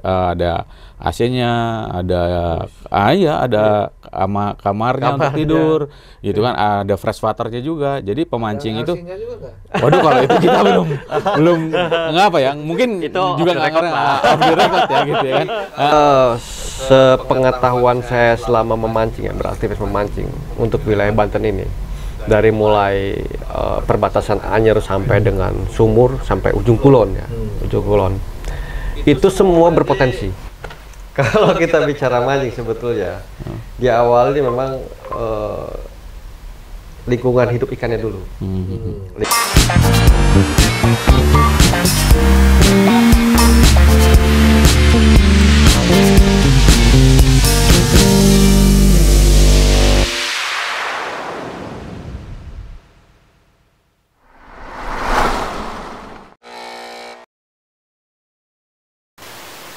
ada AC-nya, ada iya ada kamarnya untuk tidur, gitu kan, ada fresh waternya juga. Jadi pemancing itu, waduh kalau itu kita belum ngapa ya, mungkin itu juga nggak off the record ya gitu ya kan. Sepengetahuan saya selama memancing ya, beraktivitas memancing untuk wilayah Banten ini, dari mulai perbatasan Anyer sampai dengan Sumur sampai ujung kulon ya, ujung kulon itu semua berpotensi. Kalau kita bicara mancing sebetulnya di awal ini memang lingkungan hidup ikannya dulu.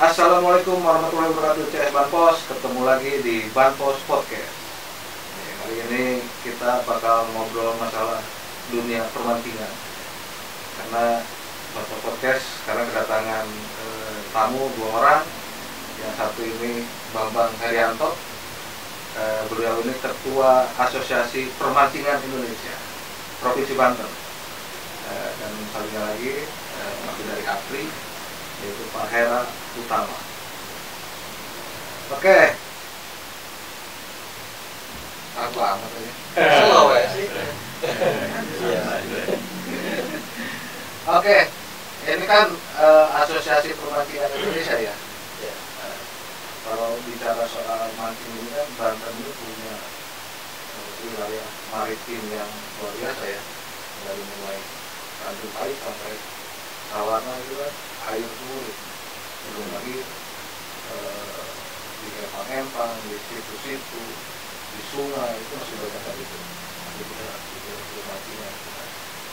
Assalamualaikum warahmatullahi wabarakatuh, CS Banpos. Ketemu lagi di Banpos Podcast. Kali ini kita bakal ngobrol masalah dunia permancingan. Karena Banpos Podcast sekarang kedatangan tamu 2 orang. Yang satu ini Bambang Herianto. Beliau ini Ketua Asosiasi Permancingan Indonesia Provinsi Banten. Dan satunya lagi masih dari APRI, yaitu Pak Hera Utama. Oke. Aku amat aja. Slow ya sih. Oke. Ini kan Asosiasi Permancingan Indonesia ya. Kalau bicara soal mancing ini kan Banten ini punya wilayah maritim yang luar biasa ya. Dari mulai Tanjung Pais sampai Sawarna itu kan air semua, belum lagi di Empang-Empang, di situ-situ, di sungai itu masih banyak kan itu. Di pemancingan.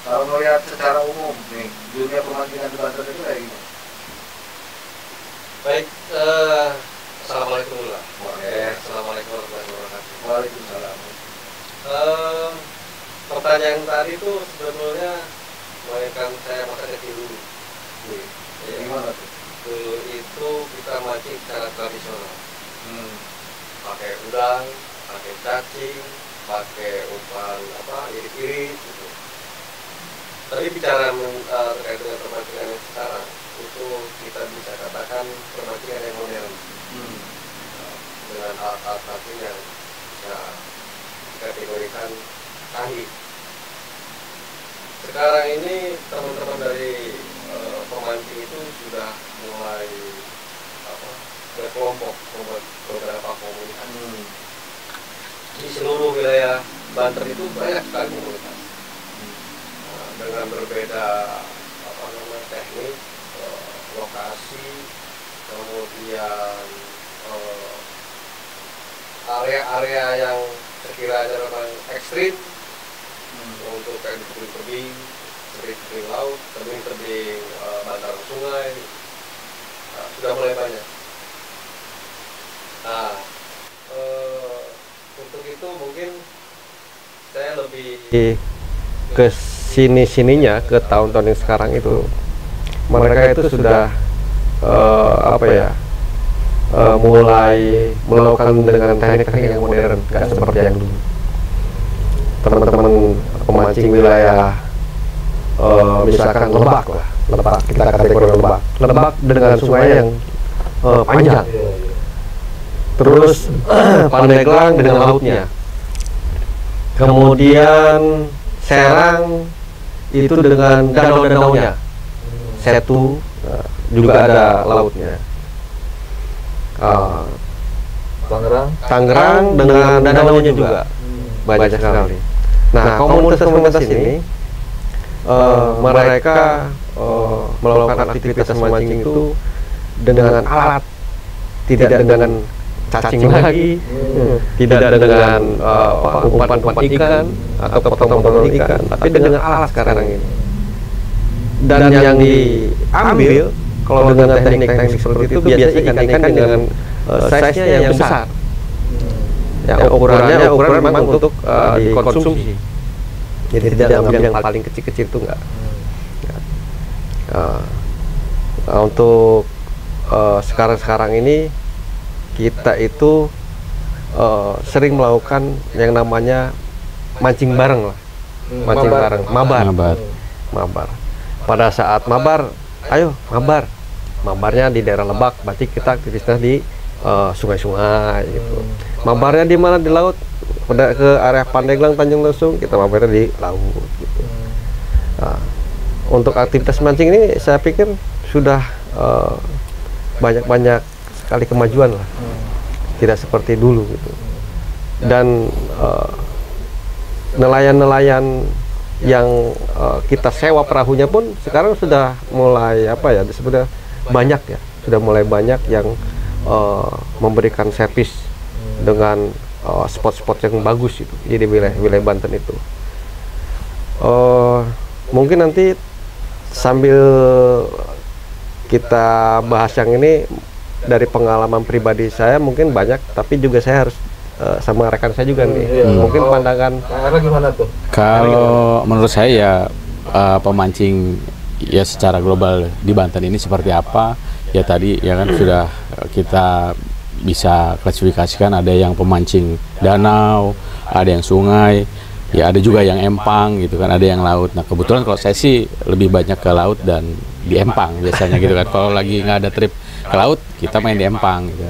Kalau melihat secara umum nih, dunia pemancingan di Banten itu kayak gimana? Baik, assalamualaikum warahmatullahi wabarakatuh. Waalaikumsalam. Pertanyaan tadi itu sebetulnya melainkan saya masa kecil dulu. Gimana tuh? Dulu itu kita mancing secara tradisional, pakai udang, pakai cacing, pakai umpan irit-irit gitu. Tapi bicara terkait dengan permancingan yang sekarang, itu kita bisa katakan permancingan yang modern, dengan alat-alat mancing yang bisa dikategorikan canggih. Sekarang ini teman-teman dari pemancing itu sudah mulai berkelompok, membuat beberapa komunitas. Di seluruh wilayah Banten itu banyak sekali komunitas dengan berbeda teknik, lokasi, kemudian area-area yang sekiranya memang ekstrim, untuk kayak tebing-tebing, tebing laut, tebing-tebing bantaran sungai, sudah mulai banyak. Nah, untuk itu mungkin saya lebih ke sini-sininya, ke tahun-tahun yang sekarang itu, mereka itu sudah mulai melakukan dengan teknik-teknik yang modern, nggak seperti yang dulu. Teman-teman pemancing wilayah misalkan Lebak lah, Lebak kita kategori Lebak dengan sungai yang panjang, terus Pandeglang dengan lautnya, kemudian Serang itu dengan danau-danaunya, Setu juga ada lautnya, Tangerang dengan danaunya juga banyak sekali. Nah, komunitas-komunitas ini mereka melakukan aktivitas memancing itu dengan alat, tidak dengan cacing lagi, tidak dengan umpan-umpan ikan atau potong-potong ikan, tapi dengan alat sekarang ini. Dan yang diambil kalau dengan teknik-teknik seperti itu biasanya ikan-ikan dengan size-nya yang besar. Yang ukuran memang untuk dikonsumsi. Jadi tidak ambil yang paling kecil-kecil itu enggak. Untuk sekarang ini kita itu sering melakukan yang namanya mancing bareng lah, mancing bareng, mabar. Pada saat mabar, ayo mabar. Mabarnya di daerah Lebak, berarti kita aktivitasnya di sungai-sungai gitu. Mabarnya di mana? Di laut. Pada ke area Pandeglang, Tanjung Lesung, kita mabarnya di laut gitu. Nah, untuk aktivitas mancing ini saya pikir sudah banyak sekali kemajuan lah. Tidak seperti dulu gitu. Dan nelayan-nelayan yang kita sewa perahunya pun sekarang sudah mulai sudah banyak ya, sudah mulai banyak yang memberikan servis dengan spot-spot yang bagus itu di wilayah Banten itu. Mungkin nanti sambil kita bahas yang ini, dari pengalaman pribadi saya mungkin banyak, tapi juga saya harus sama rekan saya juga nih. Mungkin pandangan karena gimana tuh? Kalau menurut saya ya pemancing ya secara global di Banten ini seperti apa? Ya tadi ya kan sudah kita bisa klasifikasikan, ada yang pemancing danau, ada yang sungai, ya ada juga yang empang gitu kan, ada yang laut. Nah kebetulan kalau saya sih lebih banyak ke laut dan di empang biasanya gitu kan. Kalau lagi nggak ada trip ke laut, kita main di empang gitu.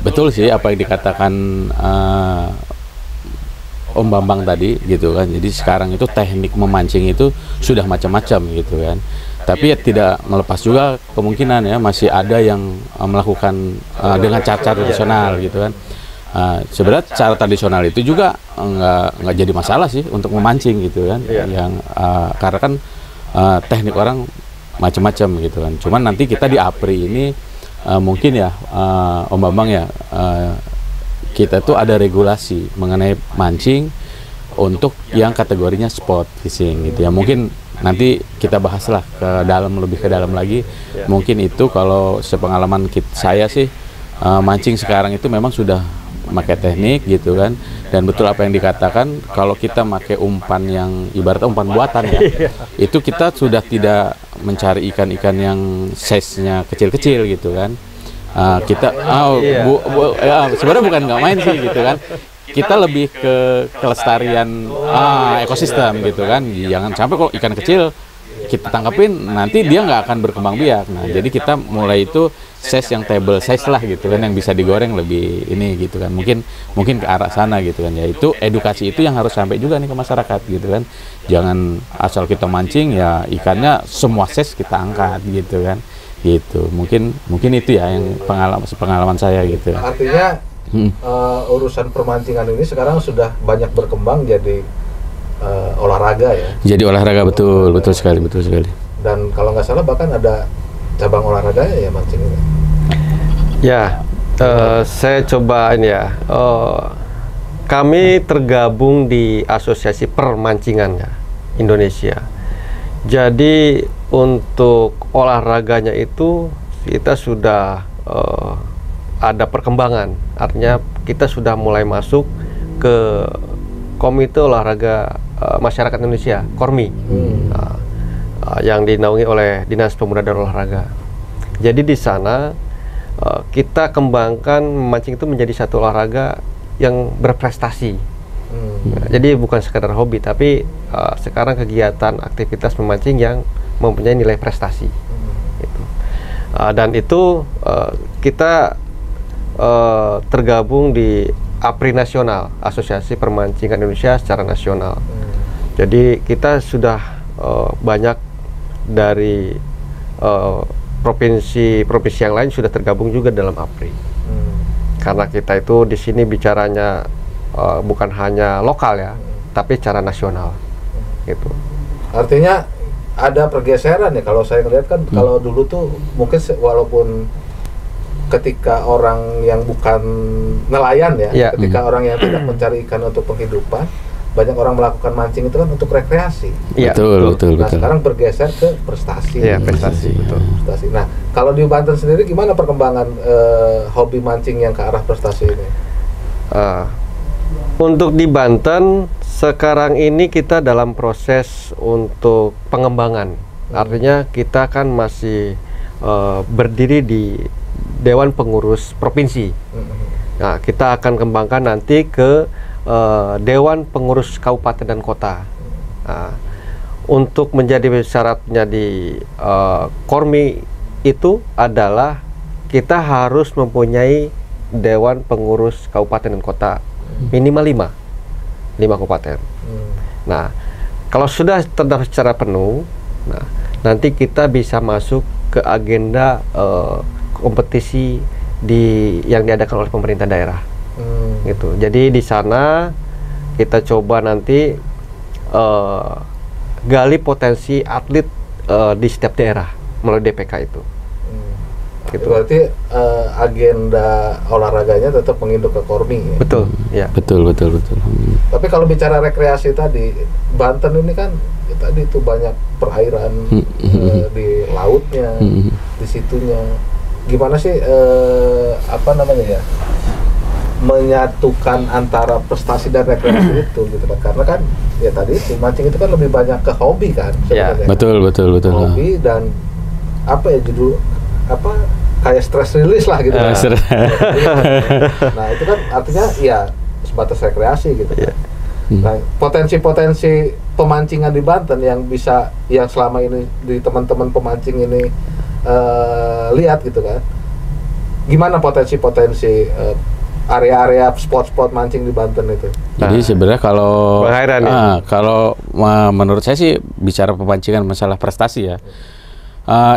Betul sih apa yang dikatakan Om Bambang tadi gitu kan. Jadi sekarang itu teknik memancing itu sudah macam-macam gitu kan. Tapi ya tidak melepas juga kemungkinan ya masih ada yang melakukan dengan cara tradisional gitu kan. Sebenarnya cara tradisional itu juga nggak jadi masalah sih untuk memancing gitu kan. Yang karena kan teknik orang macam-macam gitu kan. Cuman nanti kita di APRI ini mungkin ya Om Bambang ya, kita tuh ada regulasi mengenai mancing untuk yang kategorinya sport fishing gitu ya. Mungkin nanti kita bahaslah lebih ke dalam lagi. Mungkin itu kalau sepengalaman saya sih mancing sekarang itu memang sudah pakai teknik gitu kan. Dan betul apa yang dikatakan, kalau kita pakai umpan yang ibaratnya umpan buatan ya, itu kita sudah tidak mencari ikan-ikan yang size-nya kecil-kecil gitu kan. Kita sebenarnya bukan nggak main sih gitu kan, kita lebih ke kelestarian ekosistem gitu kan. Jangan sampai kalau ikan kecil kita tangkapin nanti dia nggak akan berkembang biak. Nah jadi kita mulai itu size yang table size lah gitu kan, yang bisa digoreng lebih ini gitu kan. Mungkin ke arah sana gitu kan. Ya itu edukasi itu yang harus sampai juga nih ke masyarakat gitu kan. Jangan asal kita mancing ya ikannya semua size kita angkat gitu kan. Gitu. Mungkin itu ya yang pengalaman saya gitu. Artinya urusan permancingan ini sekarang sudah banyak berkembang jadi olahraga ya. Jadi olahraga, betul sekali. Dan kalau nggak salah bahkan ada cabang olahraganya ya mancing ini. Ya, saya coba ini ya. Kami tergabung di Asosiasi Permancingan ya, Indonesia. Jadi untuk olahraganya itu kita sudah ada perkembangan. Artinya kita sudah mulai masuk ke Komite Olahraga Masyarakat Indonesia, KORMI, yang dinaungi oleh Dinas Pemuda dan Olahraga. Jadi di sana kita kembangkan memancing itu menjadi satu olahraga yang berprestasi. Jadi bukan sekadar hobi, tapi sekarang kegiatan aktivitas memancing yang mempunyai nilai prestasi. Gitu. Dan itu kita tergabung di APRI Nasional, Asosiasi Permancingan Indonesia secara nasional. Jadi kita sudah banyak dari provinsi yang lain sudah tergabung juga dalam APRI. Karena kita itu di sini bicaranya bukan hanya lokal ya, tapi secara nasional. Gitu. Artinya ada pergeseran ya, kalau saya lihat kan kalau dulu tuh mungkin walaupun ketika orang yang bukan nelayan ya, ketika orang yang tidak mencari ikan untuk penghidupan, banyak orang melakukan mancing itu kan untuk rekreasi. Betul. Nah sekarang bergeser ke prestasi. Iya, prestasi, betul. Prestasi. Nah kalau di Banten sendiri gimana perkembangan hobi mancing yang ke arah prestasi ini? Untuk di Banten sekarang ini kita dalam proses untuk pengembangan. Artinya kita kan masih berdiri di Dewan Pengurus Provinsi. Nah, kita akan kembangkan nanti ke Dewan Pengurus Kabupaten dan Kota. Nah, untuk menjadi syaratnya di Kormi itu adalah kita harus mempunyai Dewan Pengurus Kabupaten dan Kota minimal 5 kabupaten. Nah, kalau sudah terdaftar secara penuh, nah nanti kita bisa masuk ke agenda kompetisi yang diadakan oleh pemerintah daerah. Gitu. Jadi di sana kita coba nanti gali potensi atlet di setiap daerah melalui DPK itu. Gitu. Berarti agenda olahraganya tetap menginduk ke Kormi ya? Betul, ya. Betul. Tapi kalau bicara rekreasi tadi, Banten ini kan ya tadi itu banyak perairan di lautnya, di situnya. Gimana sih menyatukan antara prestasi dan rekreasi itu gitu kan? Karena kan ya tadi itu mancing itu kan lebih banyak ke hobi kan sebenarnya. Ya, betul. Hobi dan kayak stress release lah gitu. Nah, itu kan artinya ya sebatas rekreasi gitu kan. Nah, potensi-potensi pemancingan di Banten yang selama ini di teman-teman pemancing ini lihat gitu kan. Gimana potensi-potensi area-area spot-spot mancing di Banten itu? Jadi sebenarnya kalau menurut saya sih bicara pemancingan masalah prestasi ya.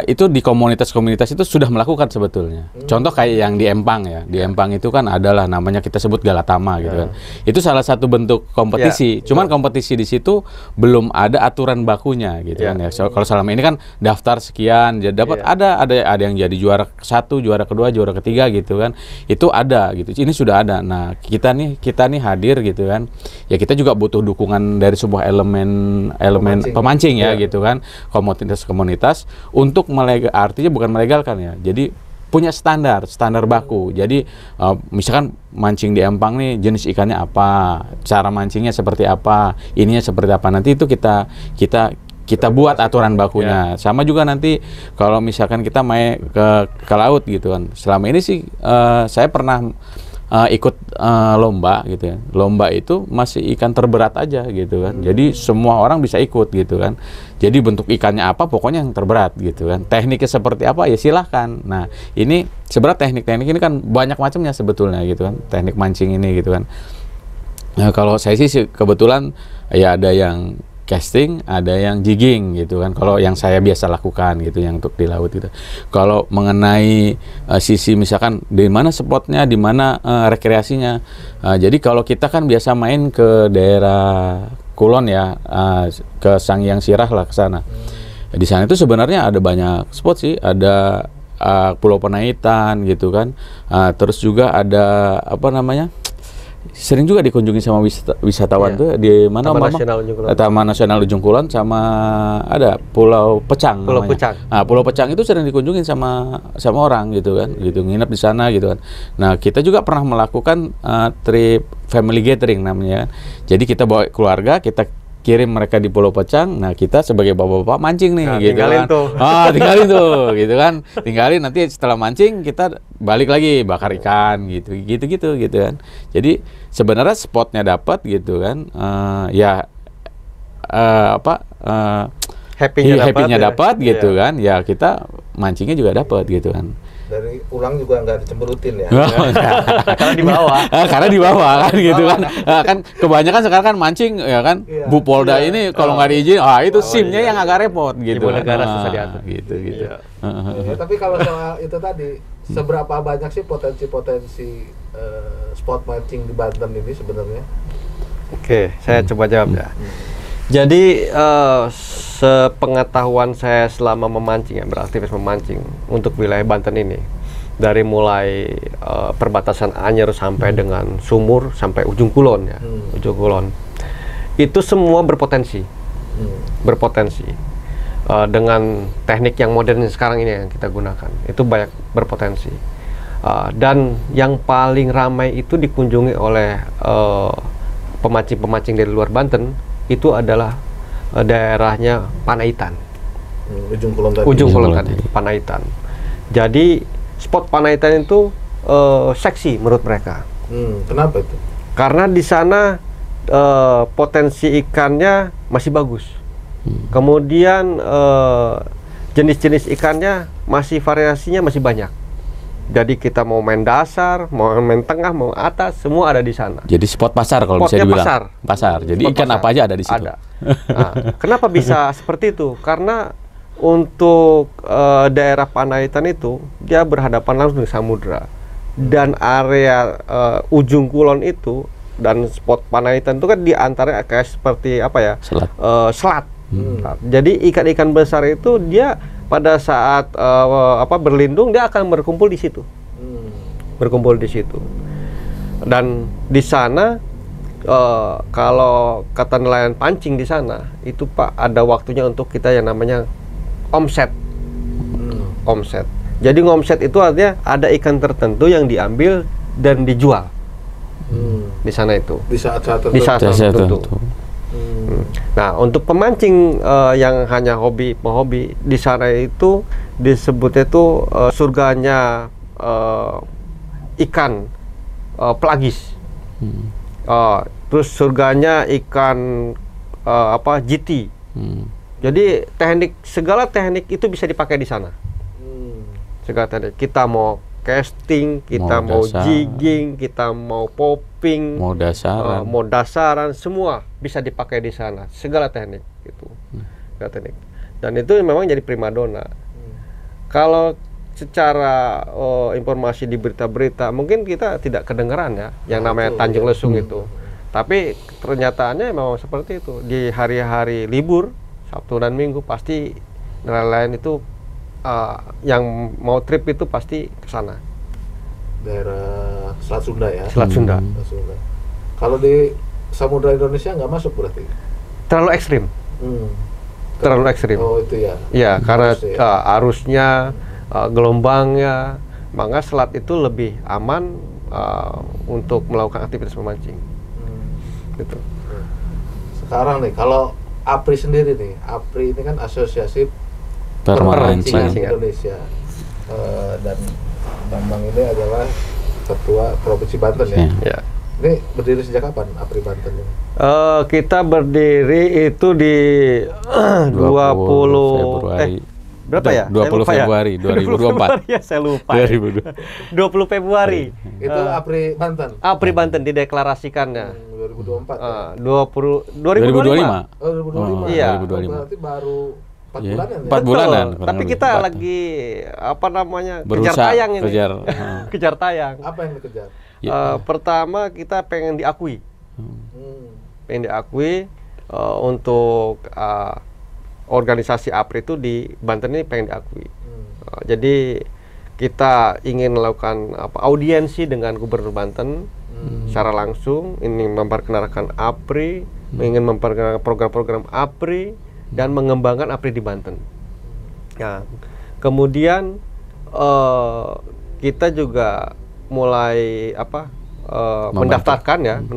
Itu di komunitas-komunitas itu sudah melakukan sebetulnya. Contoh kayak yang di Empang ya. Di Empang itu kan adalah namanya kita sebut Galatama gitu kan. Itu salah satu bentuk kompetisi. Cuman kompetisi di situ belum ada aturan bakunya gitu kan ya. Kalau selama ini kan daftar sekian, dapat ada yang jadi juara ke-1, juara ke-2, juara ke-3 gitu kan. Itu ada gitu. Ini sudah ada. Nah, kita nih hadir gitu kan. Ya kita juga butuh dukungan dari sebuah elemen pemancing ya gitu kan. Komunitas untuk artinya bukan melegalkan ya. Jadi punya standar baku. Jadi misalkan mancing di Empang nih jenis ikannya apa, cara mancingnya seperti apa, ininya seperti apa. Nanti itu kita buat aturan bakunya. Sama juga nanti kalau misalkan kita main ke laut gitu kan. Selama ini sih saya pernah ikut lomba gitu ya. Lomba itu masih ikan terberat aja gitu kan. Jadi semua orang bisa ikut gitu kan. Jadi bentuk ikannya apa pokoknya yang terberat gitu kan. Tekniknya seperti apa ya silahkan. Nah ini sebenarnya teknik-teknik ini kan banyak macamnya sebetulnya gitu kan. Teknik mancing ini gitu kan. Nah, kalau saya sih kebetulan ya ada yang casting, ada yang jigging gitu kan. Kalau yang saya biasa lakukan gitu, yang untuk di laut gitu. Kalau mengenai sisi misalkan di mana spotnya, di mana rekreasinya. Jadi kalau kita kan biasa main ke daerah Kulon ya, ke Sangiang Sirah lah ke sana. Di sana itu sebenarnya ada banyak spot sih, ada Pulau Penaitan gitu kan. Terus juga ada sering juga dikunjungi sama wisatawan tuh di mana Taman Nasional Ujung Kulon sama ada Pulau Pecang. Nah, Pulau Pecang itu sering dikunjungi sama orang gitu kan, gitu nginep di sana gitu kan. Nah, kita juga pernah melakukan trip family gathering namanya kan. Jadi kita bawa keluarga, kita kirim mereka di Pulau Pecang. Nah, kita sebagai bapak-bapak mancing nih gitu tinggalin kan. Tuh. Tinggalin tuh gitu kan. Tinggalin nanti setelah mancing kita balik lagi bakar ikan gitu kan. Jadi sebenarnya spotnya dapat gitu kan. Happy-nya dapat gitu kan. Ya kita mancingnya juga dapat gitu kan. Dari pulang juga nggak dicemberutin ya? Karena di bawah kan gitu kan. Kan kebanyakan sekarang kan mancing ya kan. Bu Polda ini kalau nggak diizin, itu SIM-nya yang agak repot gitu. Ibu negara susah diatur. Gitu. Tapi kalau soal itu tadi, seberapa banyak sih potensi spot mancing di Banten ini sebenarnya? Oke, saya coba jawab ya. Jadi sepengetahuan saya selama memancing ya, beraktivitas memancing untuk wilayah Banten ini, dari mulai perbatasan Anyer sampai dengan Sumur sampai ujung Kulon ya, ujung Kulon, itu semua berpotensi, dengan teknik yang modern sekarang ini yang kita gunakan, itu banyak berpotensi. Dan yang paling ramai itu dikunjungi oleh pemancing-pemancing dari luar Banten. Itu adalah daerahnya Panaitan. Ujung Kulon tadi. Ujung Kulon tadi, Panaitan. Jadi spot Panaitan itu seksi menurut mereka. Kenapa itu? Karena di sana potensi ikannya masih bagus. Kemudian jenis-jenis ikannya variasinya masih banyak. Jadi kita mau main dasar, mau main tengah, mau atas, semua ada di sana. Jadi spot pasar kalau bisa Spotnya dibilang. Pasar. Jadi Spot ikan pasar. apa aja ada di situ. Ada. Nah, kenapa bisa seperti itu? Karena untuk daerah Panaitan itu dia berhadapan langsung dengan samudra. Dan area ujung kulon itu dan spot Panaitan itu kan di antara kayak seperti apa ya? Selat. Jadi ikan-ikan besar itu dia pada saat berlindung dia akan berkumpul di situ. Berkumpul di situ. Dan di sana kalau kata nelayan pancing di sana itu Pak ada waktunya untuk kita yang namanya omset. Omset. Jadi ngomset itu artinya ada ikan tertentu yang diambil dan dijual. Di sana itu. Di saat tertentu. Nah, untuk pemancing yang hanya hobi di sana itu disebutnya itu surganya ikan pelagis. Terus surganya ikan GT. Jadi segala teknik itu bisa dipakai di sana. Segala teknik. Kita mau casting, kita mau jigging, kita mau popping, mau dasaran, semua bisa dipakai di sana. Segala teknik gitu. Segala teknik. Dan itu memang jadi primadona. Kalau secara informasi di berita-berita mungkin kita tidak kedengeran ya yang namanya Tanjung Lesung itu. Tapi kenyataannya memang seperti itu. Di hari-hari libur, Sabtu dan Minggu pasti nelayan itu yang mau trip itu pasti ke sana. Daerah Selat Sunda ya. Selat Sunda. Kalau di Samudra Indonesia nggak masuk berarti? Terlalu ekstrim. Terlalu ekstrim. Oh itu ya. Ya karena arusnya, gelombangnya, maka selat itu lebih aman untuk melakukan aktivitas memancing. Gitu. Sekarang nih kalau APRI sendiri nih, APRI ini kan Asosiasi Permancing Indonesia, dan Bambang ini adalah Ketua Provinsi Banten ya. Ya. Ini berdiri sejak kapan APRI Banten ini? Kita berdiri itu di 20 Februari. Berapa ya? 20 Februari 2024. Ya, saya lupa. 2002. 20 Februari. Itu APRI Banten. APRI Banten dideklarasikannya. 2024 ya. 2025. Oh, 2025. Iya. 2025. Berarti baru 4 bulanan ya. 4 bulanan. Tapi kita lagi kejar tayang ini. Kejar tayang. Apa yang dikejar? Pertama kita pengen diakui. Pengen diakui untuk organisasi APRI itu di Banten ini pengen diakui. Jadi kita ingin melakukan audiensi dengan Gubernur Banten secara langsung, ini memperkenalkan APRI, ingin memperkenalkan program-program APRI dan mengembangkan APRI di Banten. Nah, kemudian kita juga mulai mendaftarkannya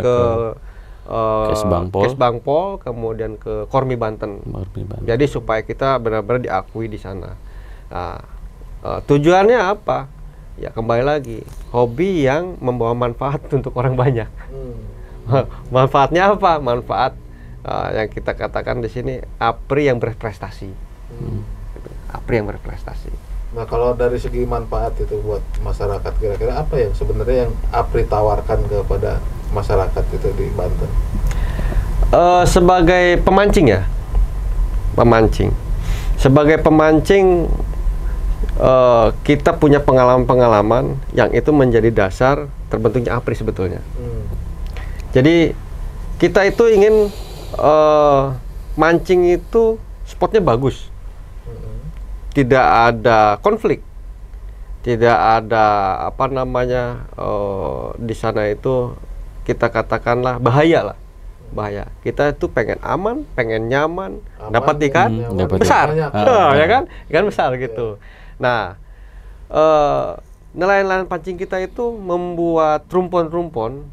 ke Kesbangpol, kemudian ke Kormi Banten. Jadi supaya kita benar-benar diakui di sana. Nah, tujuannya apa? Ya kembali lagi, hobi yang membawa manfaat untuk orang banyak. Manfaatnya apa? Manfaat yang kita katakan di sini APRI yang berprestasi. APRI yang berprestasi. Nah kalau dari segi manfaat itu buat masyarakat, kira-kira apa yang sebenarnya yang APRI tawarkan kepada masyarakat itu di Banten? Sebagai pemancing ya, sebagai pemancing kita punya pengalaman-pengalaman yang itu menjadi dasar terbentuknya APRI sebetulnya. Jadi kita itu ingin mancing itu spotnya bagus, tidak ada konflik, tidak ada di sana itu kita katakanlah bahaya. Kita itu pengen aman, pengen nyaman, dapat ikan besar, ya kan, ikan besar gitu. Nah, nelayan-nelayan pancing kita itu membuat rumpon-rumpon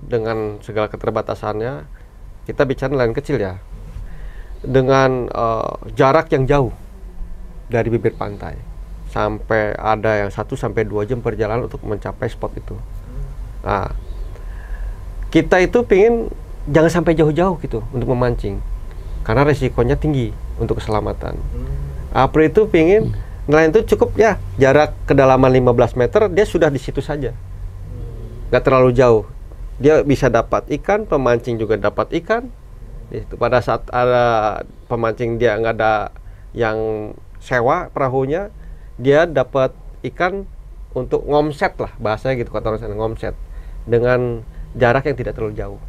dengan segala keterbatasannya. Kita bicara nelayan kecil ya, dengan jarak yang jauh dari bibir pantai, sampai ada yang 1-2 jam perjalanan untuk mencapai spot itu. Nah, kita itu pingin jangan sampai jauh-jauh gitu untuk memancing, karena resikonya tinggi untuk keselamatan. Apri itu pingin nelayan itu cukup ya jarak kedalaman 15 meter dia sudah di situ saja, nggak terlalu jauh, dia bisa dapat ikan, pemancing juga dapat ikan. Itu pada saat ada pemancing dia nggak ada yang sewa perahunya, dia dapat ikan untuk ngomset lah bahasanya gitu, kata orang sana ngomset, dengan jarak yang tidak terlalu jauh.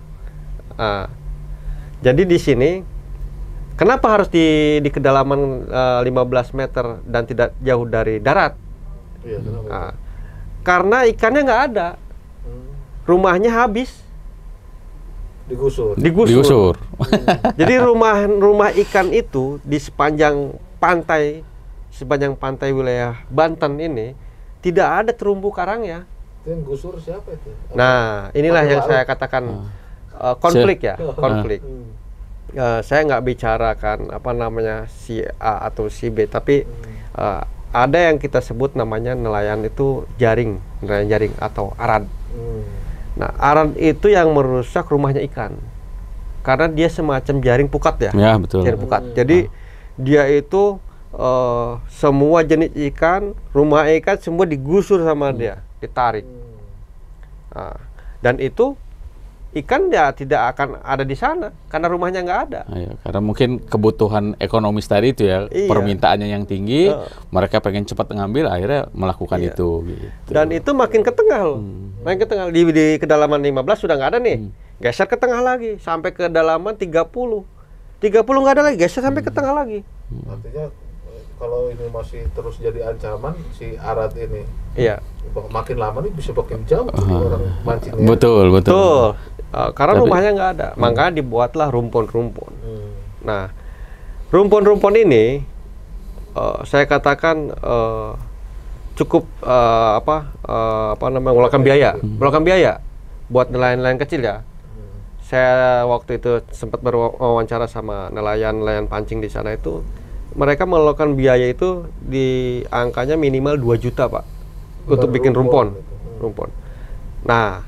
Jadi di sini kenapa harus di kedalaman 15 meter dan tidak jauh dari darat? Karena ikannya nggak ada, rumahnya habis, digusur. Jadi rumah ikan itu di sepanjang pantai wilayah Banten ini tidak ada terumbu karangnya. Itu yang gusur siapa itu? Nah, inilah yang saya katakan konflik ya, konflik. Saya nggak bicarakan apa namanya si A atau si B, tapi ada yang kita sebut namanya nelayan itu nelayan jaring atau arad. Nah, arad itu yang merusak rumahnya ikan, karena dia semacam jaring pukat ya. Ya, betul. Jaring pukat. Jadi dia itu semua jenis ikan, rumah ikan semua digusur sama dia, ditarik. Nah, dan itu ikan ya tidak akan ada di sana karena rumahnya nggak ada. Ya, karena mungkin kebutuhan ekonomis tadi itu ya, permintaannya yang tinggi, mereka pengen cepat ngambil, akhirnya melakukan itu. Gitu. Dan itu makin ke tengah loh, makin ke tengah. Di kedalaman 15 sudah nggak ada nih, geser ke tengah lagi sampai ke kedalaman 30 nggak ada lagi, geser sampai ke tengah lagi. Artinya kalau ini masih terus jadi ancaman si arad ini, makin lama nih bisa makin jauh orang mancingnya. Betul. Karena rumahnya nggak ada, makanya dibuatlah rumpun-rumpun. Nah, rumpun-rumpun ini saya katakan cukup mengeluarkan biaya buat nelayan-nelayan kecil ya. Saya waktu itu sempat berwawancara sama nelayan pancing di sana itu. Mereka mengeluarkan biaya itu di angkanya minimal 2 juta Pak untuk bikin rumpun. Nah,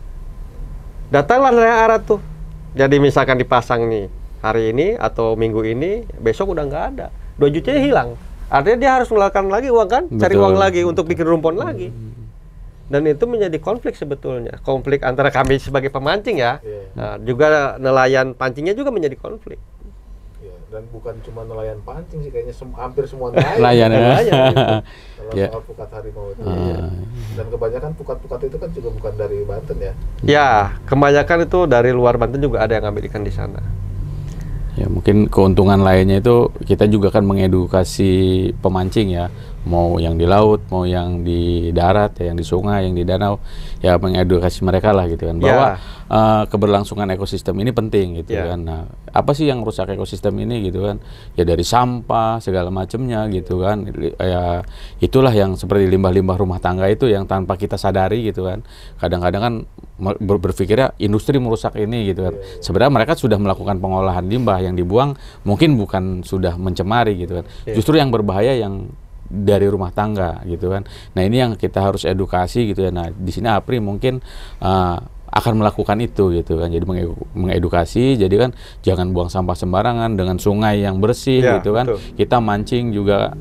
datanglah nelayan arad tuh. Jadi misalkan dipasang nih hari ini atau minggu ini, besok udah nggak ada, 2 jutanya hilang. Artinya dia harus mengeluarkan lagi uang kan, cari uang lagi untuk bikin rumpun lagi. Dan itu menjadi konflik sebetulnya, konflik antara kami sebagai pemancing ya, nah, juga nelayan pancingnya juga menjadi konflik. Dan bukan cuma nelayan pancing sih, kayaknya hampir semua nelayan ya. Soal pukat harimau itu. Dan kebanyakan pukat-pukat itu kan juga bukan dari Banten ya? Ya, kebanyakan itu dari luar Banten juga ada yang ngambil ikan di sana. Ya, mungkin keuntungan lainnya itu kita juga kan mengedukasi pemancing ya, mau yang di laut, mau yang di darat, ya, yang di sungai, yang di danau, ya mengedukasi mereka lah gitu kan, bahwa keberlangsungan ekosistem ini penting gitu kan. Nah, apa sih yang rusak ekosistem ini gitu kan? Ya dari sampah segala macamnya gitu kan. Ya itulah yang seperti limbah-limbah rumah tangga itu yang tanpa kita sadari gitu kan. Kadang-kadang kan berpikirnya industri merusak ini gitu kan. Sebenarnya mereka sudah melakukan pengolahan limbah, yang dibuang mungkin bukan sudah mencemari gitu kan. Justru yang berbahaya yang dari rumah tangga gitu kan. Nah, ini yang kita harus edukasi gitu ya. Nah, di sini APRI mungkin akan melakukan itu gitu kan. Jadi mengedukasi, jadi kan jangan buang sampah sembarangan, dengan sungai yang bersih gitu kan. Betul. Kita mancing juga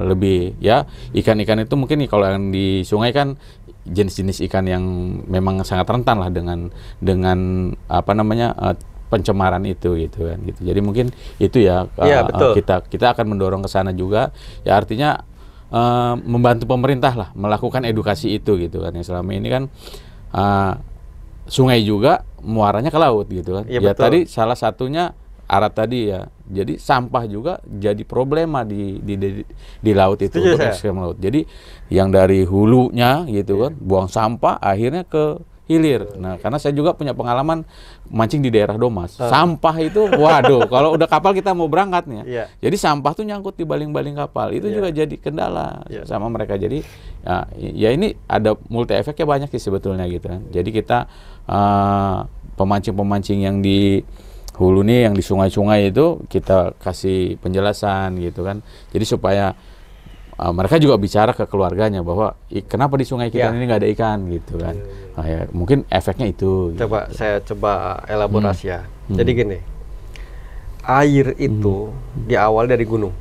lebih ya, ikan-ikan itu mungkin kalau yang di sungai kan jenis-jenis ikan yang memang sangat rentan lah dengan apa namanya pencemaran itu gitu kan gitu. Jadi mungkin itu ya, kita akan mendorong ke sana juga ya, artinya membantu pemerintah lah melakukan edukasi itu gitu kan. Ya selama ini kan sungai juga muaranya ke laut gitu kan. Ya tadi salah satunya arad tadi ya. Jadi sampah juga jadi problema di laut itu, untuk ekosistem laut. Jadi yang dari hulunya gitu kan buang sampah akhirnya ke hilir. Nah, karena saya juga punya pengalaman mancing di daerah Domas. Sampah itu, waduh, kalau udah kapal kita mau berangkat nih. Jadi sampah tuh nyangkut di baling-baling kapal. Itu juga jadi kendala sama mereka. Jadi ya ini ada multi efeknya banyak sih sebetulnya gitu kan. Jadi kita pemancing-pemancing yang di hulu nih, yang di sungai-sungai itu kita kasih penjelasan gitu kan. Jadi supaya mereka juga bicara ke keluarganya bahwa kenapa di sungai kita ini nggak ada ikan gitu kan. Nah, ya, mungkin efeknya itu. Coba saya elaborasi ya. Jadi gini, air itu di awal dari gunung,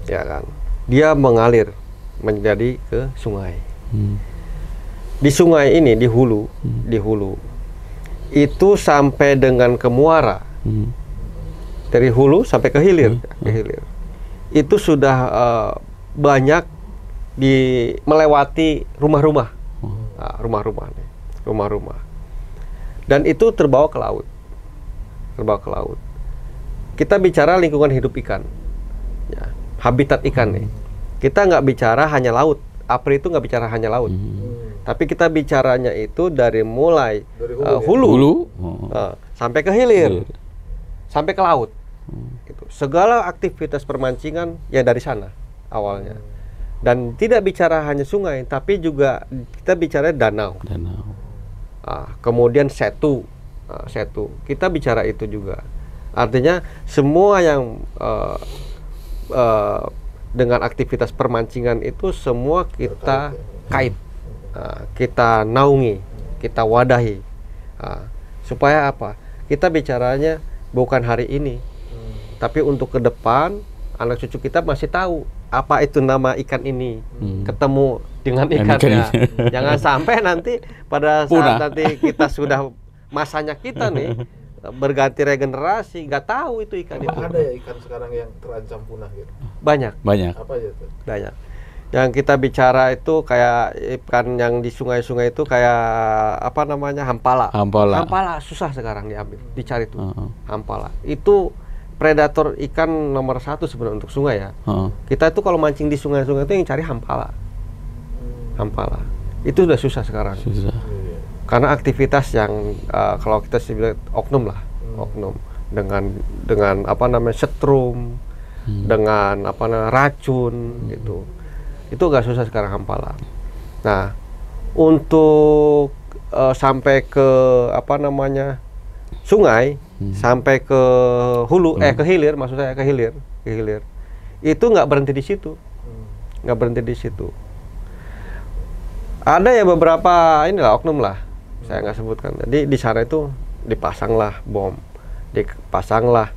ya kan. Dia mengalir menjadi ke sungai. Di sungai ini di hulu, itu sampai dengan ke muara. Dari hulu sampai ke hilir, itu sudah banyak melewati rumah-rumah, rumah-rumah, dan itu terbawa ke laut, Kita bicara lingkungan hidup ikan, ya, habitat ikan nih. Kita nggak bicara hanya laut, APRI itu nggak bicara hanya laut, tapi kita bicaranya itu dari mulai hulu. Sampai ke hilir, sampai ke laut. Gitu. Segala aktivitas permancingan ya dari sana awalnya. Dan tidak bicara hanya sungai, tapi juga kita bicara danau. Kemudian setu. Kita bicara itu juga. Artinya semua yang dengan aktivitas permancingan itu semua kita kait, kita naungi, kita wadahi. Supaya apa? Kita bicaranya bukan hari ini, tapi untuk ke depan, anak cucu kita masih tahu apa itu nama ikan ini, ketemu dengan ikannya. Jangan sampai nanti pada saat nanti kita sudah masanya kita nih berganti regenerasi, nggak tahu itu ikan itu. Ada ya ikan sekarang yang terancam punah gitu? Banyak. Apa aja tuh? Banyak. Yang kita bicara itu kayak ikan yang di sungai-sungai itu kayak apa namanya, hampala. Hampala susah sekarang diambil, dicari tuh. Hampala itu predator ikan nomor 1 sebenarnya untuk sungai ya. Kita itu kalau mancing di sungai-sungai itu yang cari hampala. Hampala itu udah susah sekarang. Karena aktivitas yang kalau kita bilang oknum lah, oknum dengan apa namanya setrum, dengan apa namanya racun gitu. Itu agak susah sekarang hampala. Nah, untuk sampai ke apa namanya sungai, sampai ke hulu, ke hilir, maksud saya ke hilir, itu nggak berhenti di situ, Ada ya beberapa inilah oknum lah, saya nggak sebutkan. Jadi di sana itu dipasanglah bom, dipasanglah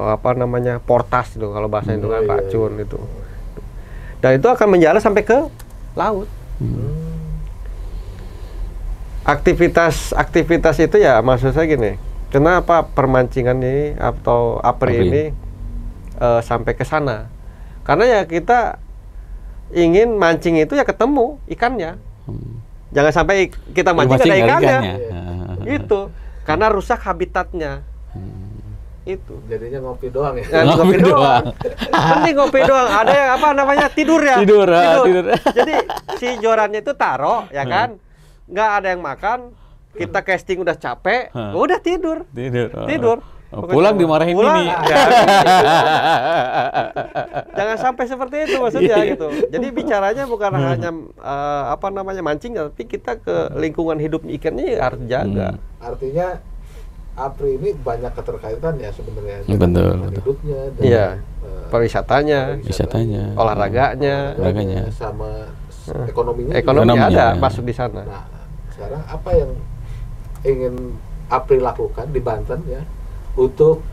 apa namanya portas itu kalau bahasa itu kan racun itu. Dan itu akan menjalar sampai ke laut. Aktivitas itu ya maksud saya gini, kenapa permancingan ini atau APRI ini sampai ke sana? Karena ya kita ingin mancing itu ya ketemu ikannya. Jangan sampai kita mancing ada ikannya. Gitu. Karena rusak habitatnya. Itu jadinya ngopi doang ya. Ngopi doang. Penting ngopi doang. Ada yang apa namanya tidur ya. Tidur. Jadi si jorannya itu taruh ya kan, nggak ada yang makan. Kita casting udah capek, udah tidur. Pulang dimarahin ini. Jangan sampai seperti itu maksudnya gitu. Jadi bicaranya bukan hanya apa namanya mancing, tapi kita ke lingkungan hidup ikannya harus jaga. Artinya APRI ini banyak keterkaitan ya sebenarnya dengan hidupnya, dengan pariwisatanya, olahraganya, sama ekonominya ada masuk di sana. Nah, sekarang apa yang ingin APRI lakukan di Banten ya untuk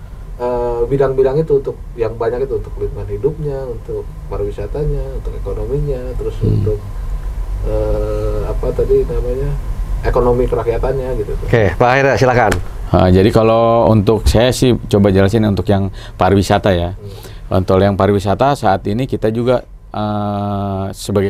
bidang-bidang itu, untuk yang banyak itu, untuk lingkungan hidupnya, untuk pariwisatanya, untuk ekonominya, terus untuk apa tadi namanya, ekonomi kerakyatannya gitu. Oke, Pak Haira silakan. Jadi kalau untuk saya sih coba jelasin untuk yang pariwisata ya. Untuk yang pariwisata saat ini kita juga sebagai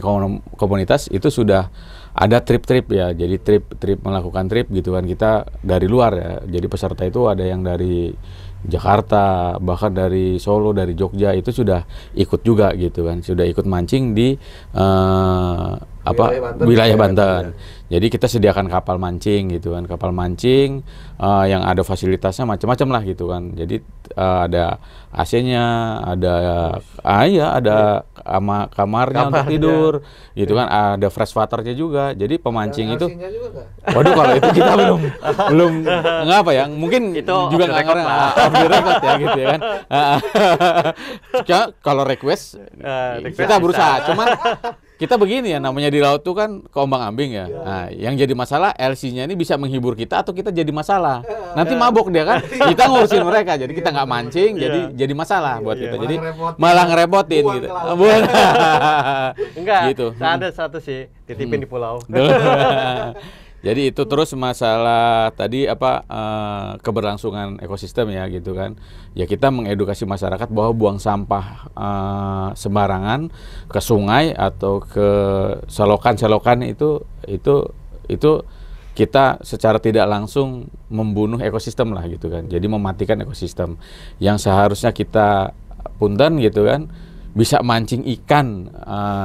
komunitas itu sudah ada trip-trip ya. Jadi trip melakukan trip gitu kan, kita dari luar ya. Jadi peserta itu ada yang dari Jakarta, bahkan dari Solo, dari Jogja itu sudah ikut juga gitu kan. Sudah ikut mancing di wilayah Banten. Jadi kita sediakan kapal mancing gitu kan, kapal mancing yang ada fasilitasnya macam-macam lah gitu kan. Jadi ada AC-nya, ada kamarnya untuk tidur gitu kan, ada fresh waternya juga. Jadi pemancing itu, waduh kalau itu kita belum ngapa ya, mungkin itu juga nggak ngerti. off the record ya gitu ya kan. Kalau request kita berusaha, cuman kita begini ya, namanya di laut tuh kan keombang-ambing ya. Nah, yang jadi masalah LC-nya ini bisa menghibur kita atau kita jadi masalah. Nanti mabok dia kan. Kita ngurusin mereka, jadi kita nggak mancing, jadi masalah buat kita. Jadi malah ngerepotin gitu. Enggak. Gitu. Ada satu sih titipin di pulau. Jadi itu terus masalah tadi keberlangsungan ekosistem ya gitu kan. Ya kita mengedukasi masyarakat bahwa buang sampah sembarangan ke sungai atau ke selokan-selokan itu kita secara tidak langsung membunuh ekosistem lah gitu kan. Jadi mematikan ekosistem yang seharusnya kita punten gitu kan. Bisa mancing ikan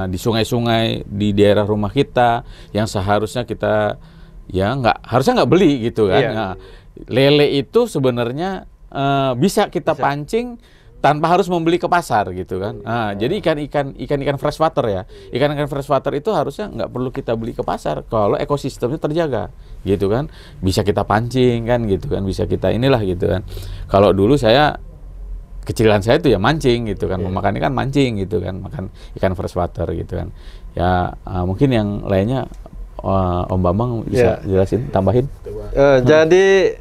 di sungai-sungai di daerah rumah kita yang seharusnya kita harusnya nggak beli gitu kan. Nah, lele itu sebenarnya bisa kita pancing tanpa harus membeli ke pasar gitu kan. Nah, jadi ikan freshwater ya, ikan freshwater itu harusnya nggak perlu kita beli ke pasar kalau ekosistemnya terjaga gitu kan. Bisa kita pancing kan gitu kan, bisa kita inilah gitu kan. Kalau dulu kecilan saya itu ya mancing gitu kan, memakan ikan mancing gitu kan, makan ikan freshwater gitu kan. Ya mungkin yang lainnya Om Bambang bisa jelasin, tambahin. Jadi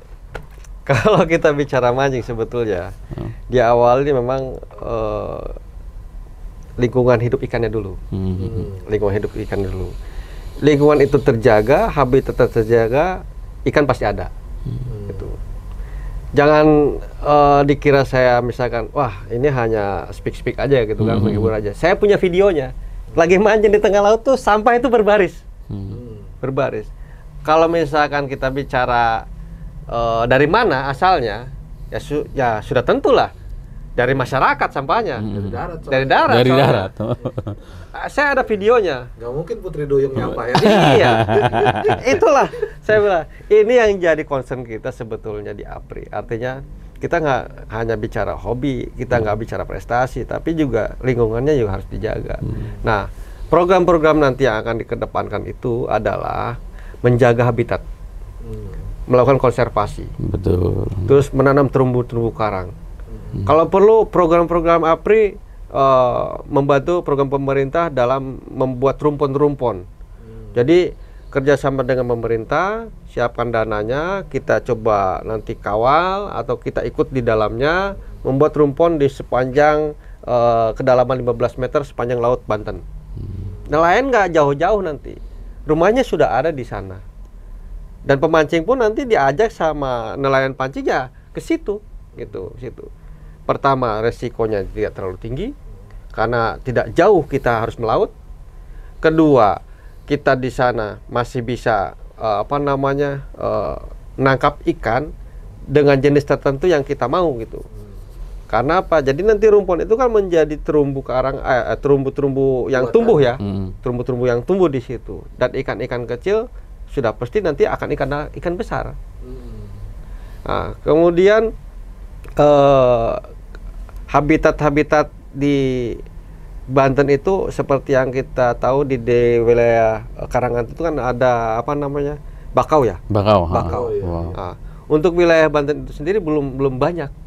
kalau kita bicara mancing sebetulnya di awal ini memang lingkungan hidup ikannya dulu. Lingkungan hidup ikan dulu. Lingkungan itu terjaga, habitat terjaga, ikan pasti ada. Gitu. Jangan dikira saya misalkan, wah ini hanya speak aja gitu kan, menghibur aja. Saya punya videonya. Lagi mancing di tengah laut tuh sampah itu berbaris. Berbaris. Kalau misalkan kita bicara dari mana asalnya, ya sudah tentulah dari masyarakat sampahnya. Dari darat. Saya ada videonya. Nggak mungkin Putri Duyung nyampah ya. Iya. Itulah saya bilang. Ini yang jadi concern kita sebetulnya di APRI. Artinya kita nggak hanya bicara hobi, kita nggak bicara prestasi, tapi juga lingkungannya juga harus dijaga. Nah, program-program nanti yang akan dikedepankan itu adalah menjaga habitat, melakukan konservasi, betul. Terus menanam terumbu-terumbu karang. Kalau perlu program-program APRI membantu program pemerintah dalam membuat rumpun-rumpun. Jadi kerjasama dengan pemerintah, siapkan dananya, kita coba nanti kawal atau kita ikut di dalamnya, membuat rumpun di sepanjang kedalaman 15 meter sepanjang laut Banten. Nelayan nggak jauh-jauh nanti, rumahnya sudah ada di sana. Dan pemancing pun nanti diajak sama nelayan pancing ya ke situ, gitu, situ. Pertama, resikonya tidak terlalu tinggi karena tidak jauh kita harus melaut. Kedua, kita di sana masih bisa nangkap ikan dengan jenis tertentu yang kita mau gitu. Karena apa? Jadi nanti rumpun itu kan menjadi terumbu karang, terumbu-terumbu yang tumbuh ya, terumbu-terumbu yang tumbuh di situ. Dan ikan-ikan kecil sudah pasti nanti akan ikan besar. Nah, kemudian habitat-habitat di Banten itu seperti yang kita tahu di wilayah Karangan itu kan ada bakau ya. Bakau. Ya. Nah, untuk wilayah Banten itu sendiri belum banyak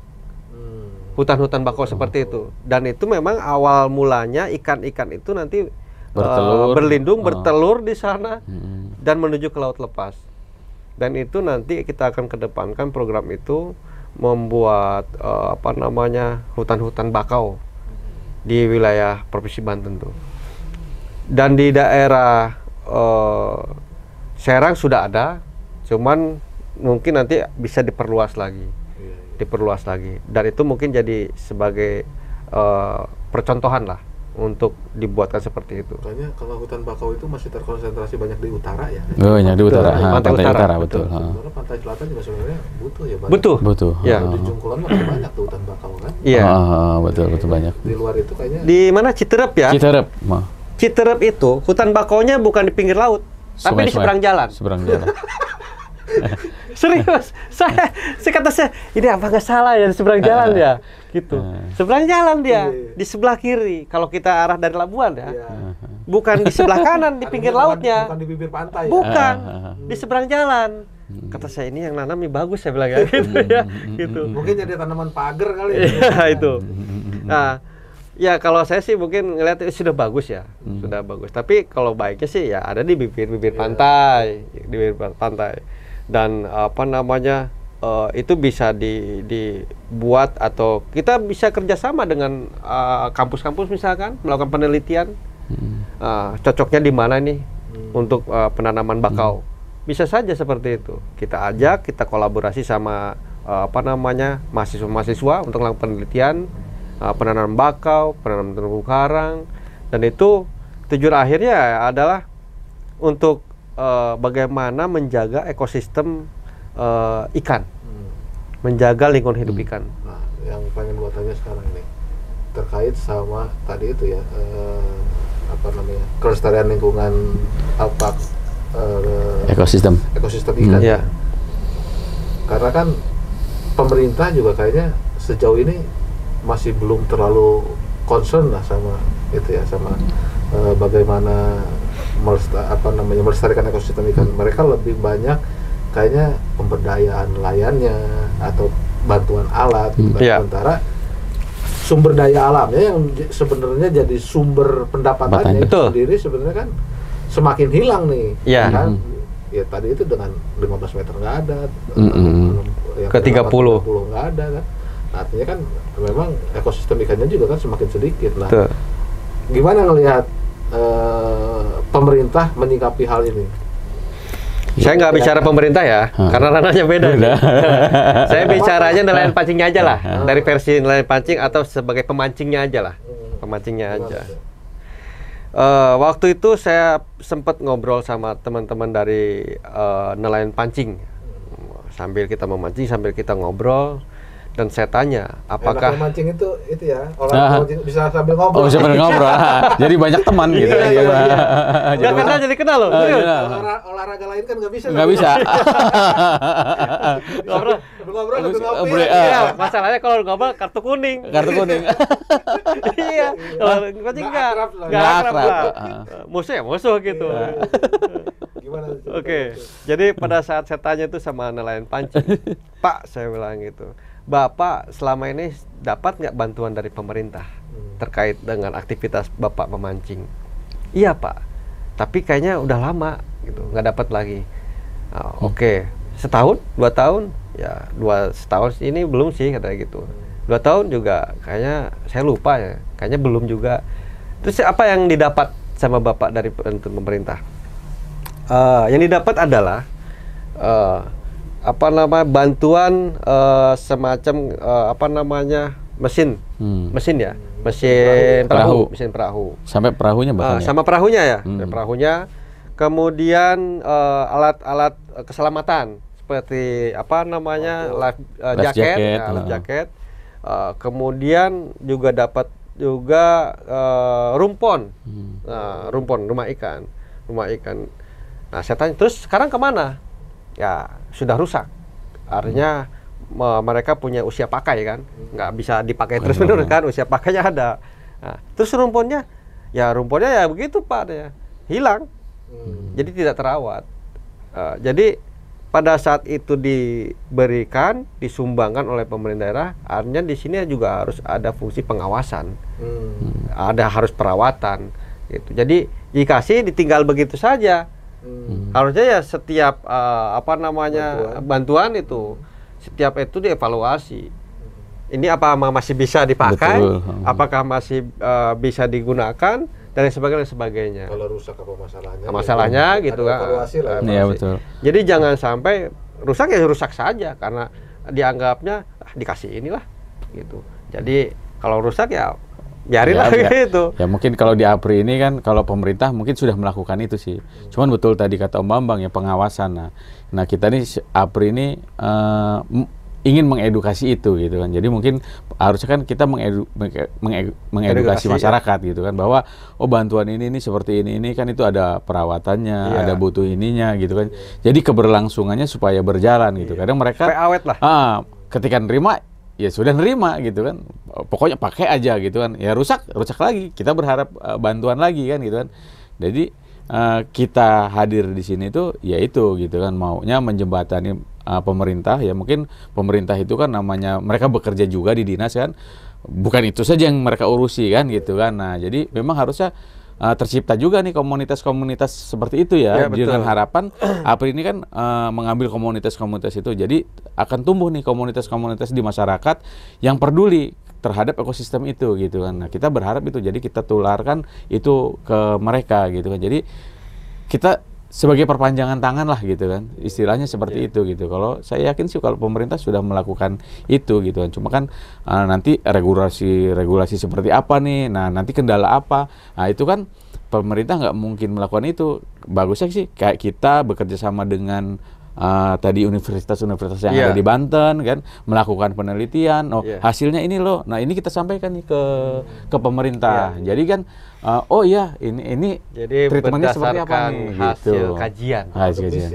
hutan-hutan bakau seperti itu. Dan itu memang awal mulanya ikan-ikan itu nanti bertelur di sana dan menuju ke laut lepas. Dan itu nanti kita akan kedepankan program itu membuat hutan-hutan bakau di wilayah Provinsi Banten tuh. Dan di daerah Serang sudah ada, cuman mungkin nanti bisa diperluas lagi. Dan itu mungkin jadi sebagai percontohan lah untuk dibuatkan seperti itu. Makanya kalau hutan bakau itu masih terkonsentrasi banyak di utara ya. Banyak di utara. Pantai utara betul. Karena pantai selatan juga sebenarnya butuh ya. Butuh. Ya. Di Jungkulan masih banyak tuh hutan bakau kan. Iya. Betul banyak. Di luar itu kayaknya. Di mana Citerep ya? Citerep itu hutan bakaunya bukan di pinggir laut, tapi di seberang jalan. Serius, saya kata ini apa nggak salah ya di seberang jalan ya, gitu. Seberang jalan dia, di sebelah kiri. Kalau kita arah dari Labuan ya, bukan di sebelah kanan di pinggir lautnya. Bukan di bibir pantai. Bukan, di seberang jalan. Kata saya ini yang nanam bagus, saya bilang ya gitu ya. Gitu. Mungkin jadi tanaman pagar kali ya. Iya itu. Nah, ya kalau saya sih mungkin ngelihat sudah bagus ya, sudah bagus. Tapi kalau baiknya sih ya ada di bibir-bibir pantai, di bibir pantai. Dan apa namanya itu bisa dibuat atau kita bisa kerjasama dengan kampus-kampus misalkan melakukan penelitian. Cocoknya di mana nih untuk penanaman bakau? Bisa saja seperti itu. Kita ajak, kita kolaborasi sama apa namanya mahasiswa-mahasiswa untuk melakukan penelitian. Penanaman bakau, penanaman terumbu karang, dan itu tujuan akhirnya adalah untuk bagaimana menjaga ekosistem ikan, menjaga lingkungan hidup ikan. Nah, yang pengen gua tanya sekarang nih terkait sama tadi itu ya apa namanya kelestarian lingkungan ekosistem ikan. Ya. Karena kan pemerintah juga kayaknya sejauh ini masih belum terlalu concern lah sama itu ya, sama bagaimana melestarikan ekosistem ikan. Mereka lebih banyak kayaknya pemberdayaan nelayannya atau bantuan alat gitu. Sementara sumber daya alamnya yang sebenarnya jadi sumber pendapatannya sendiri sebenarnya kan semakin hilang nih. Kan? Ya tadi itu dengan 15 meter nggak ada, ke 30 nggak ada kan. Artinya kan memang ekosistem ikannya juga kan semakin sedikit. Nah, gimana ngelihat pemerintah menyikapi hal ini? Saya nggak bicara pemerintah ya, karena ranahnya beda. Saya bicaranya nelayan pancingnya aja lah, dari versi nelayan pancing atau sebagai pemancingnya aja lah, pemancingnya aja. Waktu itu saya sempat ngobrol sama teman-teman dari nelayan pancing, sambil kita memancing, sambil kita ngobrol. Dan saya tanya, apakah mancing itu ya, orang bisa sambil ngobrol. Oh, bisa sambil ngobrol. Jadi banyak teman gitu. Nggak kenal jadi kenal loh. Olahraga lain kan nggak bisa. Nggak bisa. Ngobrol ngopi. Iya, masalahnya kalau ngobrol kartu kuning. Kartu kuning. Iya, kalau mancing nggak akrab lah. Musuh ya musuh gitu. Gimana? Oke, jadi pada saat saya tanya itu sama nelayan pancing, Pak, saya bilang gitu, Bapak selama ini dapat nggak bantuan dari pemerintah terkait dengan aktivitas Bapak memancing? Iya Pak, tapi kayaknya udah lama gitu, nggak dapat lagi. Oke, setahun, 2 tahun, ya setahun ini belum sih katanya gitu. 2 tahun juga kayaknya saya lupa ya, kayaknya belum juga. Terus apa yang didapat sama Bapak dari pemerintah? Yang didapat adalah bantuan semacam mesin ya, mesin perahu. Sampai perahunya bahkan. Sama perahunya ya, perahunya. Kemudian alat-alat keselamatan seperti life jacket. Kemudian juga dapat rumpon, rumah ikan. Nah, saya tanya, terus sekarang kemana? Ya, sudah rusak. Artinya mereka punya usia pakai kan, nggak bisa dipakai terus-menerus kan, usia pakainya ada. Nah, terus rumpunnya ya begitu Pak, ya hilang. Jadi tidak terawat. Jadi pada saat itu diberikan, disumbangkan oleh pemerintah daerah, artinya di sini juga harus ada fungsi pengawasan, harus perawatan. Gitu. Jadi dikasih ditinggal begitu saja. Harusnya ya setiap bantuan itu setiap itu dievaluasi. Ini apa masih bisa dipakai? Betul. Apakah masih bisa digunakan dan sebagainya. Kalau rusak apa masalahnya? Masalahnya gitu kan. Evaluasi lah. Iya betul. Jadi jangan sampai rusak ya rusak saja karena dianggapnya dikasih inilah gitu. Jadi kalau rusak ya biarinlah gitu. Ya mungkin kalau di APRI ini kan kalau pemerintah mungkin sudah melakukan itu sih. Cuman betul tadi kata Om Bambang ya pengawasan. Nah kita nih APRI ini ingin mengedukasi itu gitu kan. Jadi mungkin harusnya kan kita mengedukasi masyarakat gitu kan bahwa bantuan ini seperti ini kan itu ada perawatannya, ada butuh ininya gitu kan. Jadi keberlangsungannya supaya berjalan gitu. Kadang mereka supaya awet lah. Ketika nerima ya sudah nerima gitu kan, pokoknya pakai aja gitu kan, ya rusak lagi, kita berharap bantuan lagi kan gitu kan. Jadi kita hadir di sini tuh ya itu gitu kan, maunya menjembatani pemerintah. Ya mungkin pemerintah itu kan namanya mereka bekerja juga di dinas kan, bukan itu saja yang mereka urusi kan gitu kan. Nah jadi memang harusnya tercipta juga nih komunitas-komunitas seperti itu ya, dengan harapan APRI ini kan mengambil komunitas-komunitas itu, jadi akan tumbuh nih komunitas-komunitas di masyarakat yang peduli terhadap ekosistem itu gitu kan. Nah kita berharap itu, jadi kita tularkan itu ke mereka gitu kan, jadi kita sebagai perpanjangan tangan lah gitu kan, istilahnya seperti itu gitu. Kalau saya yakin sih kalau pemerintah sudah melakukan itu gitu kan, cuma kan nanti regulasi seperti apa nih, nah nanti kendala apa, nah itu kan pemerintah nggak mungkin melakukan itu. Bagusnya sih kayak kita bekerja sama dengan tadi universitas-universitas yang ada di Banten kan, melakukan penelitian, hasilnya ini loh, nah ini kita sampaikan nih ke pemerintah. Jadi kan ini jadi treatmentnya seperti apa nih, hasil gitu. kajian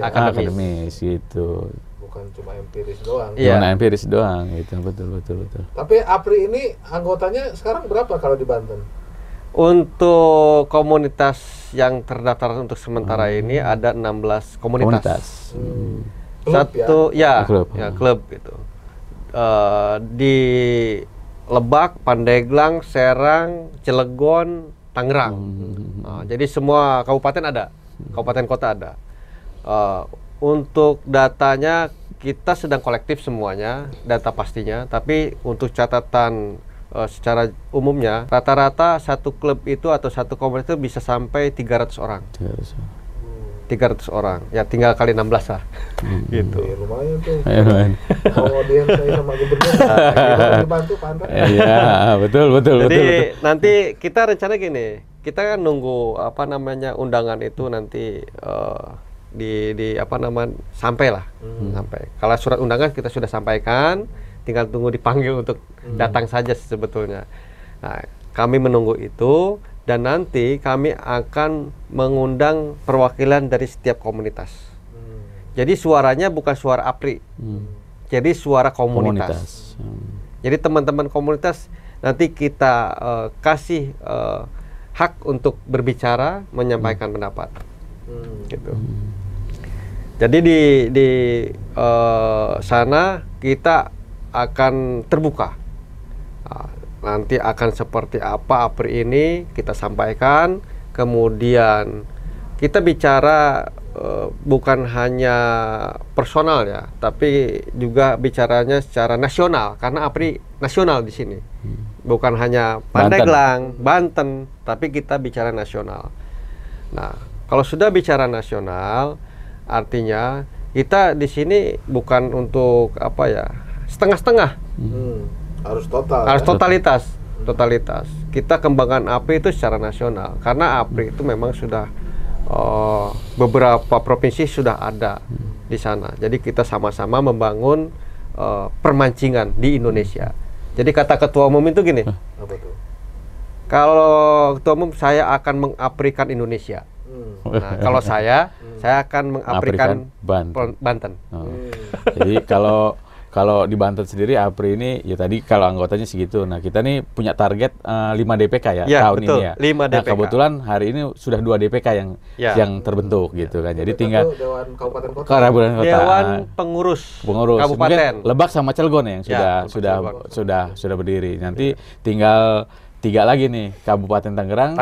akademis gitu, bukan cuma empiris doang. Cuma empiris doang gitu. Betul. Tapi APRI ini anggotanya sekarang berapa kalau di Banten? Untuk komunitas yang terdaftar untuk sementara ini ada 16 komunitas. Satu klub gitu. Di Lebak, Pandeglang, Serang, Cilegon, Tangerang. Jadi semua kabupaten ada, kabupaten kota ada. Untuk datanya kita sedang kolektif semuanya, data pastinya. Tapi untuk catatan secara umumnya, rata-rata satu klub itu atau satu komunitas itu bisa sampai 300 orang. 300 orang, ya tinggal kali 16 lah. Gitu. Ya, lumayan tuh. Kalau audiens saya sama gubernur, kita dibantu Pak Andra. Iya, betul. Jadi nanti kita rencana gini, kita kan nunggu undangan itu nanti sampai lah. Sampai. Kalau surat undangan kita sudah sampaikan, tinggal tunggu dipanggil untuk datang saja sebetulnya. Nah, kami menunggu itu. Dan nanti kami akan mengundang perwakilan dari setiap komunitas. Jadi suaranya bukan suara APRI, jadi suara komunitas. Jadi teman-teman komunitas nanti kita kasih hak untuk berbicara, menyampaikan pendapat. Gitu. Jadi di sana kita akan terbuka. Nanti akan seperti apa APRI ini kita sampaikan, kemudian kita bicara bukan hanya personal ya, tapi juga bicaranya secara nasional, karena APRI nasional di sini, bukan hanya Pandeglang, Banten, tapi kita bicara nasional. Nah, kalau sudah bicara nasional, artinya kita di sini bukan untuk setengah-setengah. Harus total. Harus totalitas. Kita kembangkan APRI itu secara nasional, karena APRI itu memang sudah beberapa provinsi sudah ada di sana. Jadi kita sama-sama membangun permancingan di Indonesia. Jadi kata ketua umum itu gini. Apa tuh? Kalau ketua umum, saya akan mengaprikan Indonesia. Nah, kalau saya akan mengaprikan Banten. Jadi kalau di Banten sendiri APRI ini ya tadi kalau anggotanya segitu. Nah kita nih punya target 5 DPK ya tahun betul, ini ya. 5 DPK. Nah kebetulan hari ini sudah 2 DPK yang terbentuk gitu kan. Jadi tinggal Dewan Kabupaten Kota. Dewan Pengurus Kabupaten. Mungkin Lebak sama Cilegon yang sudah berdiri. Nanti tinggal 3 lagi nih, Kabupaten Tangerang,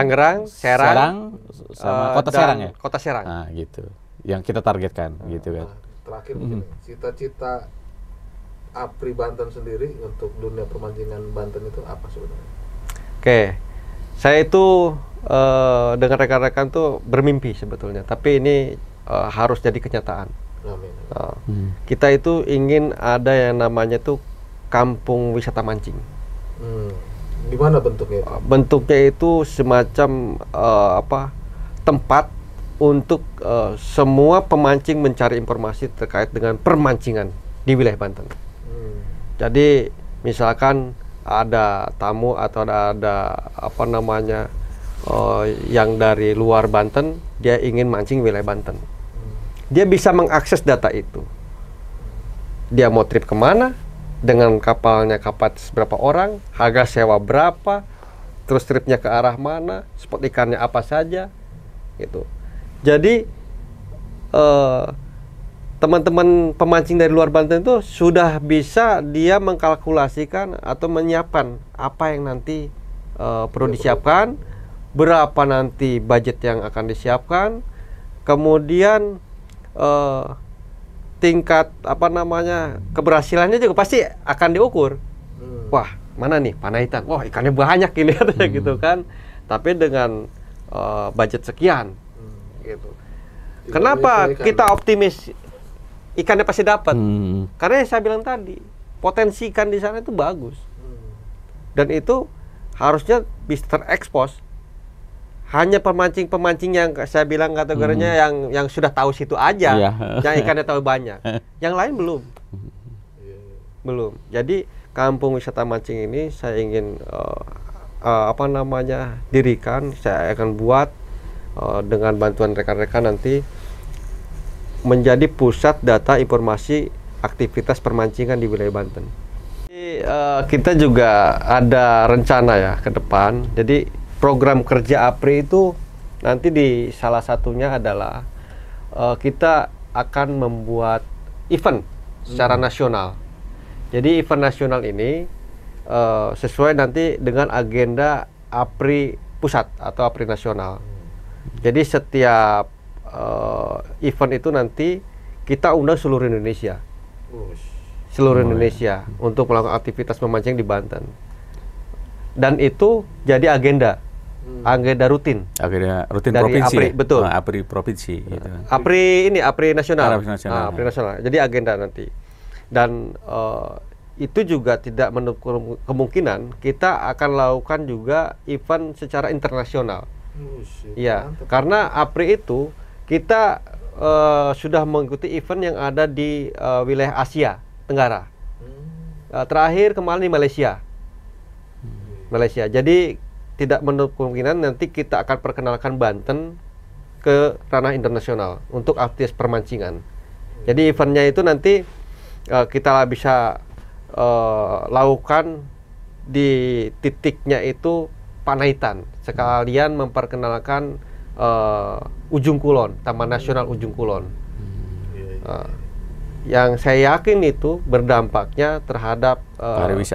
Serang sama Kota Serang ya. Kota Serang. Nah gitu. Yang kita targetkan gitu kan. Terakhir begini, cita-cita APRI Banten sendiri untuk dunia permancingan Banten itu apa sebenarnya? Oke, saya itu dengan rekan-rekan tuh bermimpi sebetulnya, tapi ini harus jadi kenyataan. Amin. Kita itu ingin ada yang namanya tuh kampung wisata mancing. Gimana bentuknya itu? Bentuknya itu semacam tempat untuk semua pemancing mencari informasi terkait dengan permancingan di wilayah Banten. Jadi misalkan ada tamu atau ada yang dari luar Banten, dia ingin mancing wilayah Banten, dia bisa mengakses data itu. Dia mau trip kemana, dengan kapalnya berapa orang, harga sewa berapa, terus tripnya ke arah mana, spot ikannya apa saja, gitu. Jadi teman-teman pemancing dari luar Banten itu sudah bisa dia mengkalkulasikan atau menyiapkan apa yang nanti perlu disiapkan, berapa nanti budget yang akan disiapkan, kemudian tingkat keberhasilannya juga pasti akan diukur. Wah, mana nih Panaitan? Wah, ikannya banyak ini gitu kan. Tapi dengan budget sekian gitu. Kenapa kita optimis ikannya pasti dapat? Karena yang saya bilang tadi, potensi ikan di sana itu bagus. Dan itu harusnya bisa terekspos. Hanya pemancing-pemancing yang saya bilang kategorinya yang sudah tahu situ aja, yang ikannya tahu banyak. Yang lain belum. Belum. Jadi kampung wisata mancing ini saya ingin dirikan, saya akan buat dengan bantuan rekan-rekan nanti menjadi pusat data informasi aktivitas permancingan di wilayah Banten. Jadi, kita juga ada rencana ya ke depan. Jadi program kerja APRI itu nanti di salah satunya adalah kita akan membuat event secara nasional. Jadi event nasional ini sesuai nanti dengan agenda APRI pusat atau APRI nasional. Jadi setiap event itu nanti kita undang seluruh Indonesia, untuk melakukan aktivitas memancing di Banten. Dan itu jadi agenda rutin. Agenda rutin dari provinsi. APRI, betul. APRI provinsi. Gitu. APRI nasional. APRI nasional. Jadi agenda nanti. Dan itu juga tidak menutup kemungkinan kita akan lakukan juga event secara internasional. Iya, karena APRI itu kita sudah mengikuti event yang ada di wilayah Asia Tenggara. Terakhir kemarin di Malaysia. Jadi tidak menutup kemungkinan nanti kita akan perkenalkan Banten ke ranah internasional untuk aktivitas permancingan. Jadi eventnya itu nanti kita bisa lakukan di titiknya itu Panaitan, sekalian memperkenalkan Ujung Kulon, Taman Nasional Ujung Kulon. Yang saya yakin itu berdampaknya terhadap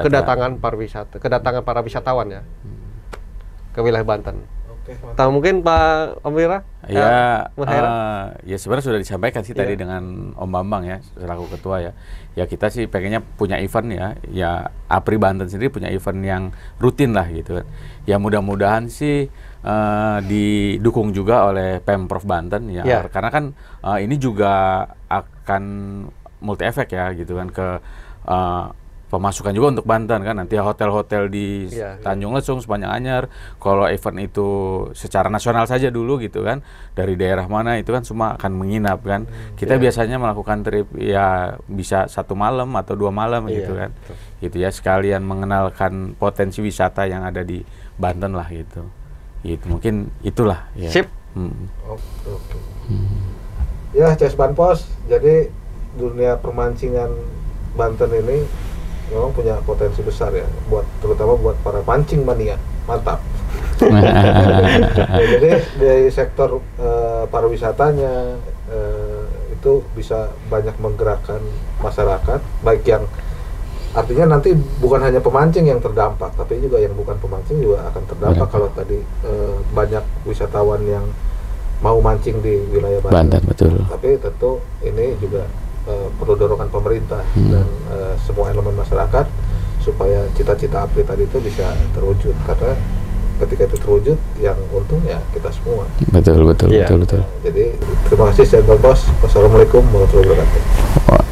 kedatangan para wisatawan ya ke wilayah Banten. Mungkin Pak Om Wira? Ya sebenarnya sudah disampaikan sih tadi dengan Om Bambang ya, selaku ketua ya. Ya kita sih pengennya punya event ya APRI Banten sendiri punya event yang rutin lah gitu kan. Ya mudah-mudahan sih didukung juga oleh Pemprov Banten ya. Karena kan ini juga akan multi efek ya gitu kan ke pemasukan juga untuk Banten kan, nanti hotel-hotel di Tanjung Lesung, Sepanjang Anyar, kalau event itu secara nasional saja dulu gitu kan, dari daerah mana itu kan semua akan menginap kan. Kita biasanya melakukan trip ya bisa 1 malam atau 2 malam gitu kan. Gitu ya, sekalian mengenalkan potensi wisata yang ada di Banten lah gitu. Gitu mungkin itulah ya. Sip. Oke. Ya, CS Banpos, jadi dunia permancingan Banten ini memang punya potensi besar ya, terutama buat para pancing mania, mantap. Jadi dari sektor pariwisatanya itu bisa banyak menggerakkan masyarakat, baik yang artinya nanti bukan hanya pemancing yang terdampak, tapi juga yang bukan pemancing juga akan terdampak kalau tadi banyak wisatawan yang mau mancing di wilayah Banten. Betul. Tapi tentu ini juga perlu dorongan pemerintah dan semua elemen masyarakat supaya cita-cita APRI tadi itu bisa terwujud, karena ketika itu terwujud yang untung ya kita semua. Betul. Jadi terima kasih, saya Bos. Wassalamualaikum warahmatullahi wabarakatuh.